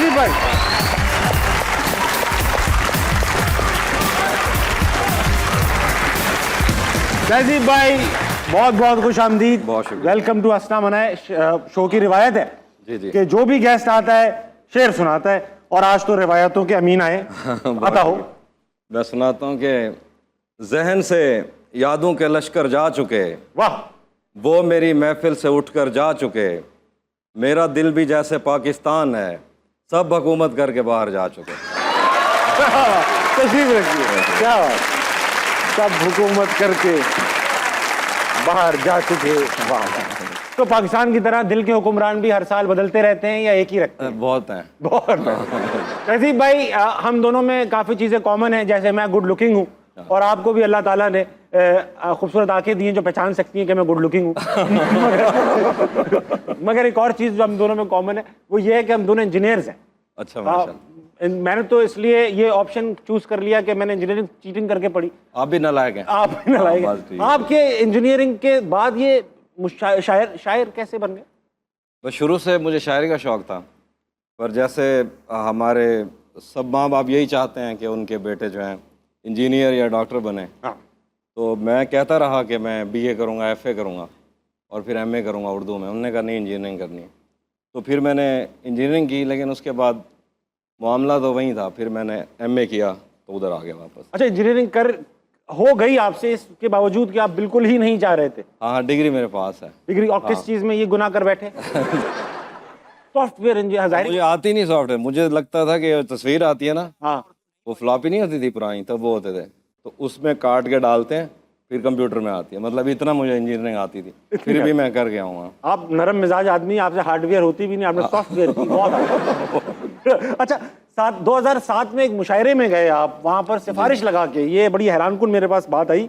تہذیب بھائی. تہذیب بھائی بہت بہت خوش آمدید. بہت شکریہ. ویلکم ٹو اسنا منائے. شو کی روایت ہے جی جی کہ جو بھی گیسٹ آتا ہے شعر سناتا ہے, اور آج تو روایتوں کے امین آئے. آتا ہو. میں سناتا ہوں کہ ذہن سے یادوں کے لشکر جا چکے, واہ. وہ میری محفل سے اٹھ کر جا چکے, میرا دل بھی جیسے پاکستان ہے, سب حکومت کر کے باہر جا چکے. تشریف رکھیے. کیا بات. سب حکومت کر کے باہر جا چکے. واہ. تو پاکستان کی طرح دل کے حکمران بھی ہر سال بدلتے رہتے ہیں یا ایک ہی رکھتے ہیں؟ بہت ہیں. بہت. تہذیب بھائی ہم دونوں میں کافی چیزیں کامن ہیں, جیسے میں گڈ لکنگ ہوں اور آپ کو بھی اللہ تعالیٰ نے خوبصورت آنکھیں دی ہیں جو پہچان سکتی ہیں کہ میں گڈ لکنگ ہوں. مگر ایک اور چیز جو ہم دونوں میں کامن ہے وہ یہ ہے کہ ہم دونوں انجینئرز ہیں. اچھا ماشاءاللہ. میں نے تو اس لیے یہ آپشن چوز کر لیا کہ میں نے انجینئرنگ چیٹنگ کر کے پڑھی. آپ بھی نالائق ہیں. آپ بھی نالائق ہیں. آپ کے انجینئرنگ کے بعد یہ شاعر کیسے بن گئے؟ بس شروع سے مجھے شاعری کا شوق تھا, پر جیسے ہمارے سب ماں باپ یہی چاہتے ہیں کہ ان کے بیٹے جو ہیں انجینئر یا ڈاکٹر بنیں, تو میں کہتا رہا کہ میں بی اے کروں گا, ایف اے کروں گا, اور پھر ایم اے کروں گا اردو میں. انہوں نے کہا نہیں انجینئرنگ کرنی ہے, تو پھر میں نے انجینئرنگ کی, لیکن اس کے بعد معاملہ تو وہیں تھا. پھر میں نے ایم اے کیا تو ادھر آ گیا واپس. اچھا, انجینئرنگ ہو گئی آپ سے اس کے باوجود کہ آپ بالکل ہی نہیں چاہ رہے تھے؟ ہاں ڈگری میرے پاس ہے. ڈگری. اور کس چیز میں یہ گناہ کر بیٹھے؟ Soft where engineer. مجھے آتی نہیں سافٹ ویئر. مجھے لگتا تھا کہ تصویر آتی ہے نا, ہاں, وہ فلاپی نہیں ہوتی تھی پرانی, تب وہ ہوتے تھے, تو اس میں کاٹ کے ڈالتے ہیں پھر کمپیوٹر میں آتی ہے. مطلب اتنا مجھے انجینئرنگ آتی تھی, پھر بھی میں کر گیا ہوں. آپ نرم مزاج آدمی, آپ سے ہارڈ ویئر ہوتی بھی نہیں, آپ نے سافٹ ویئر کی. بہت. اچھا, 2007 میں ایک مشاعرے میں گئے آپ, وہاں پر سفارش لگا کے, یہ بڑی حیران کن میرے پاس بات آئی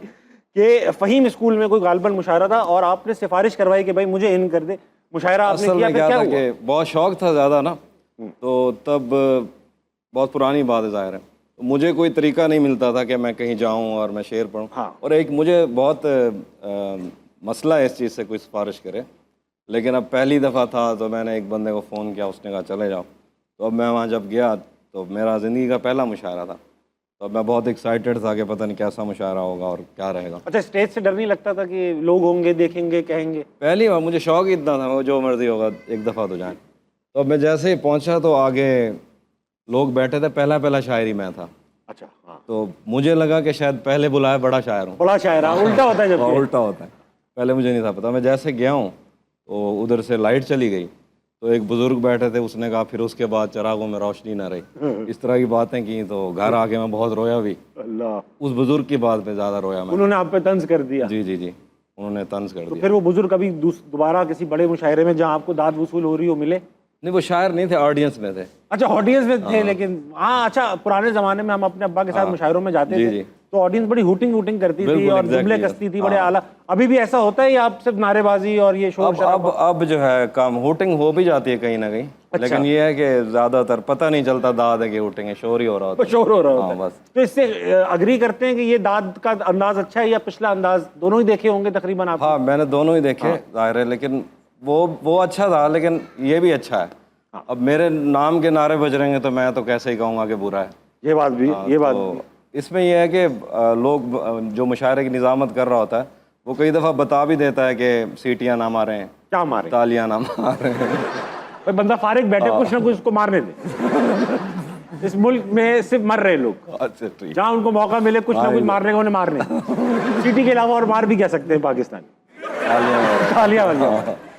کہ فہیم اسکول میں کوئی غالباً مشاعرہ تھا اور آپ نے سفارش کروائی کہ بھائی مجھے ان کر دے. مشاعرہ آپ نے کیا, پھر کیا ہوا؟ کہ بہت شوق تھا زیادہ نا, تو تب بہت پرانی بات ہے ظاہر ہے, مجھے کوئی طریقہ نہیں ملتا تھا کہ میں کہیں جاؤں اور میں شعر پڑھوں. اور ایک مجھے بہت مسئلہ ہے اس چیز سے کوئی سفارش کرے, لیکن اب پہلی دفعہ تھا تو میں نے ایک بندے کو فون کیا, اس نے کہا چلے جاؤ. تو اب میں وہاں جب گیا تو میرا زندگی کا پہلا مشاعرہ تھا, تو اب میں بہت ایکسائٹیڈ تھا کہ پتہ نہیں کیسا مشاعرہ ہوگا اور کیا رہے گا. اچھا, اسٹیج سے ڈر نہیں لگتا تھا کہ لوگ ہوں گے, دیکھیں گے, کہیں گے؟ پہلی بار مجھے شوق ہی اتنا تھا, وہ جو مرضی ہوگا ایک دفعہ تو جائیں. تو اب میں جیسے ہی پہنچا تو آگے لوگ بیٹھے تھے, پہلا شاعری میں تھا. اچھا, ہاں. تو مجھے لگا کہ شاید پہلے بلایا بڑا شاعر ہوں. بڑا شاعر الٹا ہوتا ہے جب الٹا ہوتا ہے. پہلے مجھے نہیں تھا پتا. میں جیسے گیا ہوں تو ادھر سے لائٹ چلی گئی, تو ایک بزرگ بیٹھے تھے, اس نے کہا پھر اس کے بعد چراغوں میں روشنی نہ رہی. اس طرح کی باتیں کی, تو گھر آ کے میں بہت رویا بھی. اللہ. اس بزرگ کی بات پہ زیادہ رویا میں. انہوں نے آپ پہ طنز کر دیا؟ جی جی جی, انہوں نے طنز کر دیا. پھر وہ بزرگ کبھی دوبارہ کسی بڑے مشاعرے میں جہاں آپ کو داد وصول ہو رہی ہو ملے؟ نہیں, وہ شاعر نہیں تھے, آڈینس میں تھے. اچھا, آڈینس میں تھے. لیکن ہاں, اچھا, پرانے زمانے میں ہم اپنے ابا کے ساتھ مشاعروں میں جاتے تھے تو آڈینس بڑی ہوٹنگ کرتی تھی اور جملے کستی تھی, بڑے اعلیٰ. ابھی بھی ایسا ہوتا ہے یا آپ صرف نعرے بازی اور یہ شور شرابہ؟ اب جو ہے کام ہوٹنگ ہو بھی جاتی ہے کہیں نہ کہیں, لیکن یہ ہے کہ زیادہ تر پتہ نہیں چلتا داد ہے کہ ہوٹنگ ہے, شور ہی ہو رہا ہوتا ہے. شور ہو رہا ہوتا ہے. بس. تو اس سے اگری کرتے ہیں کہ یہ داد کا انداز اچھا ہے یا پچھلا انداز؟ دونوں ہی دیکھے ہوں گے تقریباً آپ. ہاں, میں نے دونوں ہی دیکھے ظاہر ہے, لیکن وہ اچھا تھا, لیکن یہ بھی اچھا ہے. اب میرے نام کے نعرے بج رہے ہیں تو میں تو کیسے ہی کہوں گا کہ برا ہے. یہ بات بھی, یہ بات. اس میں یہ ہے کہ لوگ جو مشاعرے کی نظامت کر رہا ہوتا ہے وہ کئی دفعہ بتا بھی دیتا ہے کہ سیٹیاں نہ ماریں, کیا ماریں, تالیاں نہ ماریں. بندہ فارغ بیٹھے, کچھ نہ کچھ اس کو مارنے دے. اس ملک میں صرف مر رہے لوگ, اچھا ٹھیک, جہاں ان کو موقع ملے کچھ نہ کچھ مارنے کا انہیں مارنے. سیٹی کے علاوہ اور مار بھی کہہ سکتے ہیں پاکستان. تالیاں